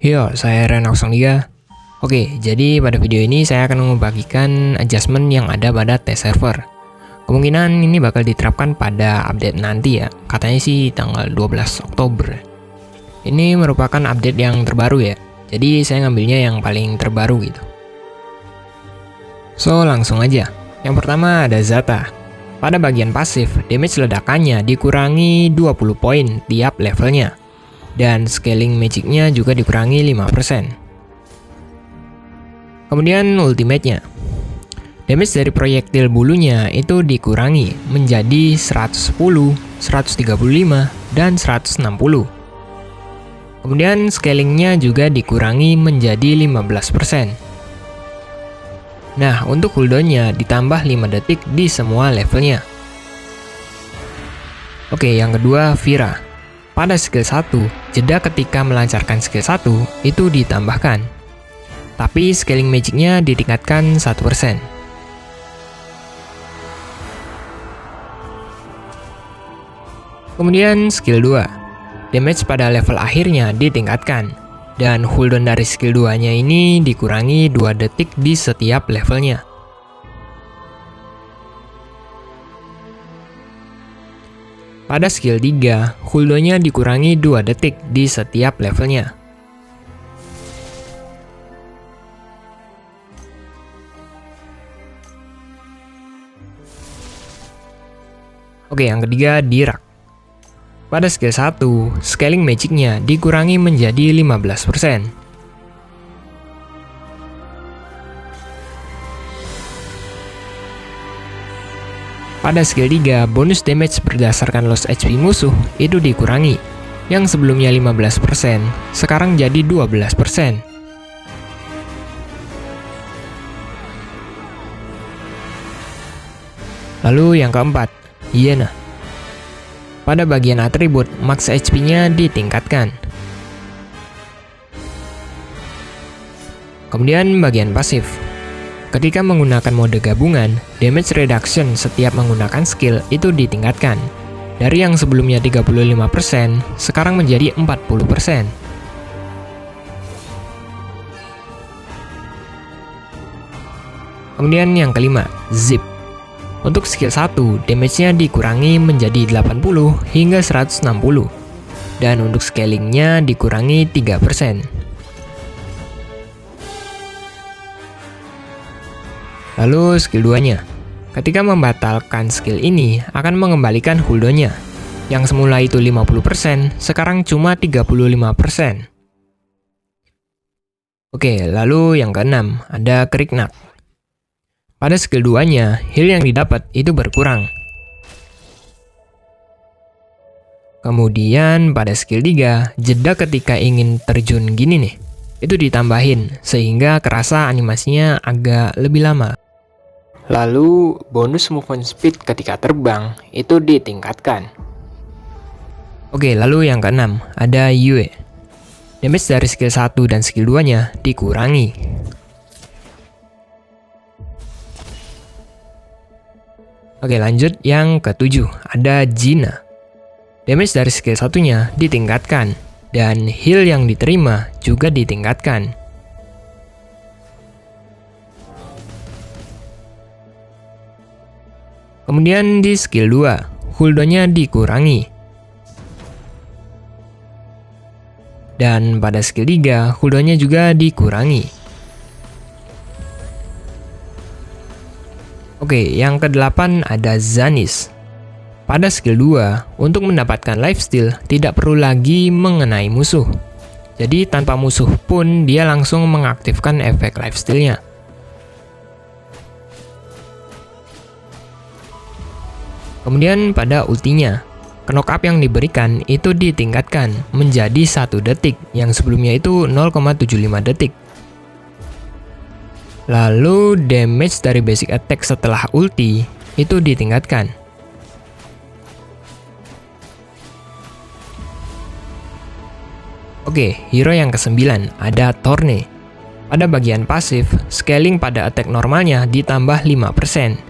Yo, saya Renox Liga. Oke, jadi pada video ini saya akan membagikan adjustment yang ada pada test server. Kemungkinan ini bakal diterapkan pada update nanti ya, katanya sih tanggal 12 Oktober. Ini merupakan update yang terbaru ya, jadi saya ngambilnya yang paling terbaru gitu. So, langsung aja. Yang pertama ada Zata. Pada bagian pasif, damage ledakannya dikurangi 20 poin tiap levelnya. Dan scaling magicnya juga dikurangi 5%. Kemudian ultimate-nya. Damage dari proyektil bulunya itu dikurangi menjadi 110, 135, dan 160. Kemudian scalingnya juga dikurangi menjadi 15%. Nah, untuk cooldown-nya ditambah 5 detik di semua levelnya. Oke, yang kedua Vira. Pada skill 1, jeda ketika melancarkan skill 1 itu ditambahkan. Tapi scaling magicnya ditingkatkan 1%. Kemudian skill 2. Damage pada level akhirnya ditingkatkan. Dan cooldown dari skill 2-nya ini dikurangi 2 detik di setiap levelnya. Pada skill 3, cooldown-nya dikurangi 2 detik di setiap levelnya. Oke, yang ketiga Dirak. Pada skill 1, scaling magicnya dikurangi menjadi 15%. Pada skill 3, bonus damage berdasarkan lost HP musuh itu dikurangi. Yang sebelumnya 15%, sekarang jadi 12%. Lalu yang keempat, Hyena. Pada bagian atribut, max HP-nya ditingkatkan. Kemudian bagian pasif. Ketika menggunakan mode gabungan, damage reduction setiap menggunakan skill itu ditingkatkan. Dari yang sebelumnya 35%, sekarang menjadi 40%. Kemudian yang kelima, Zip. Untuk skill 1, damage-nya dikurangi menjadi 80 hingga 160. Dan untuk scalingnya dikurangi 3%. Lalu skill 2-nya. Ketika membatalkan skill ini akan mengembalikan cooldown-nya. Yang semula itu 50%, sekarang cuma 35%. Oke, lalu yang keenam ada Kriknak. Pada skill 2-nya, heal yang didapat itu berkurang. Kemudian pada skill 3, jeda ketika ingin terjun gini nih, itu ditambahin sehingga kerasa animasinya agak lebih lama. Lalu bonus movement speed ketika terbang itu ditingkatkan. Oke, lalu yang keenam ada Yue. Damage dari skill 1 dan skill 2-nya dikurangi. Oke, lanjut yang ketujuh ada Gina. Damage dari skill 1-nya ditingkatkan dan heal yang diterima juga ditingkatkan. Kemudian di skill 2, cooldown-nya dikurangi. Dan pada skill 3, cooldown-nya juga dikurangi. Oke, yang ke-8 ada Zanis. Pada skill 2, untuk mendapatkan lifesteal tidak perlu lagi mengenai musuh. Jadi tanpa musuh pun dia langsung mengaktifkan efek lifesteal-nya. Kemudian pada ultinya, knock up yang diberikan itu ditingkatkan menjadi 1 detik yang sebelumnya itu 0,75 detik. Lalu damage dari basic attack setelah ulti itu ditingkatkan. Oke, hero yang ke-9 ada Thorne. Pada bagian pasif, scaling pada attack normalnya ditambah 5%.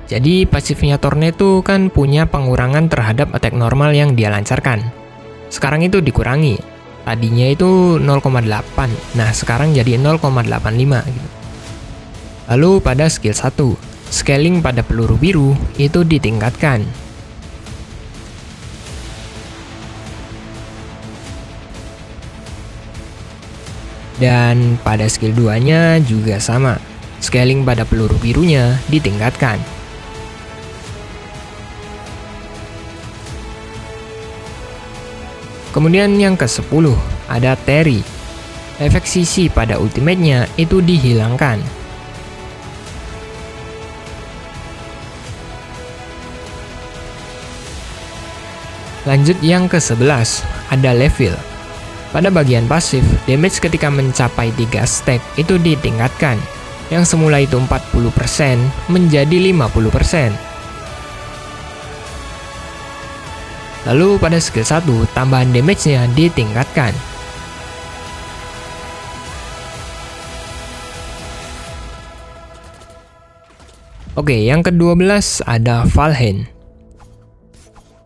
Jadi pasifnya Thorne itu kan punya pengurangan terhadap attack normal yang dia lancarkan. Sekarang itu dikurangi Tadinya itu 0,8, nah sekarang jadi 0,85 gitu. Lalu pada skill 1, scaling pada peluru biru itu ditingkatkan. Dan pada skill 2-nya juga sama, scaling pada peluru birunya ditingkatkan. Kemudian yang ke-10, ada Terry. Efek sisi pada ultimate-nya itu dihilangkan. Lanjut yang ke-11, ada Level. Pada bagian pasif, damage ketika mencapai 3 stack itu ditingkatkan, yang semula itu 40% menjadi 50%. Lalu pada skill 1, tambahan damage-nya ditingkatkan. Oke, yang ke-12 ada Valheim.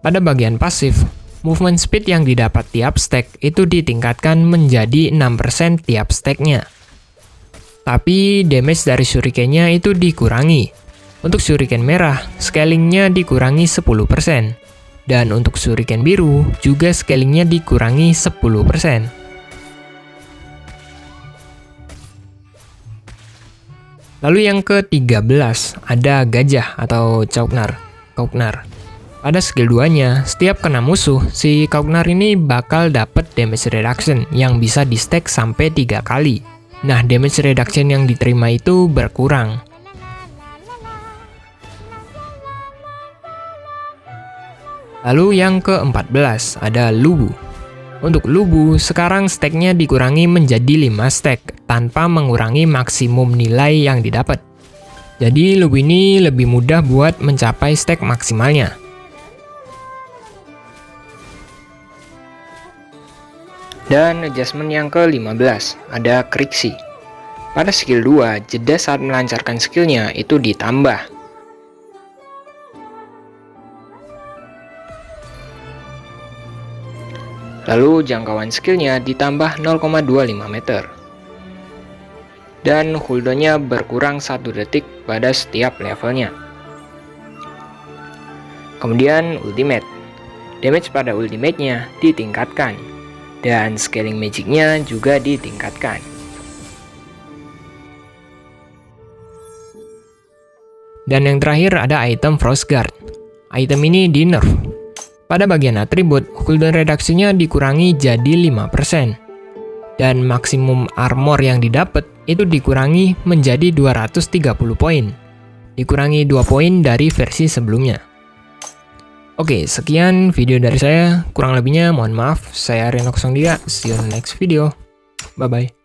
Pada bagian pasif, movement speed yang didapat tiap stack itu ditingkatkan menjadi 6% tiap stacknya. Tapi damage dari shuriken-nya itu dikurangi. Untuk shuriken merah, scalingnya dikurangi 10%. Dan untuk shuriken biru, juga scalingnya dikurangi 10%. Lalu yang ke-13, ada Gajah atau Kauknar. Pada skill 2-nya, setiap kena musuh, si Kauknar ini bakal dapat damage reduction yang bisa di stack sampai 3 kali. Nah, damage reduction yang diterima itu berkurang. Lalu yang ke-14, ada Lubu. Untuk Lubu, sekarang stacknya dikurangi menjadi 5 stack, tanpa mengurangi maksimum nilai yang didapat. Jadi Lubu ini lebih mudah buat mencapai stack maksimalnya. Dan adjustment yang ke-15, ada Krixi. Pada skill 2, jeda saat melancarkan skillnya itu ditambah. Lalu jangkauan skillnya ditambah 0,25 meter. Dan cooldownnya berkurang 1 detik pada setiap levelnya. Kemudian ultimate. Damage pada ultimate-nya ditingkatkan. Dan scaling magic-nya juga ditingkatkan. Dan yang terakhir ada item Frostguard. Item ini di nerf. Pada bagian atribut, cooldown reduksinya dikurangi jadi 5%. Dan maksimum armor yang didapat itu dikurangi menjadi 230 poin. Dikurangi 2 poin dari versi sebelumnya. Oke, sekian video dari saya. Kurang lebihnya mohon maaf. Saya Reno03. See you on the next video. Bye-bye.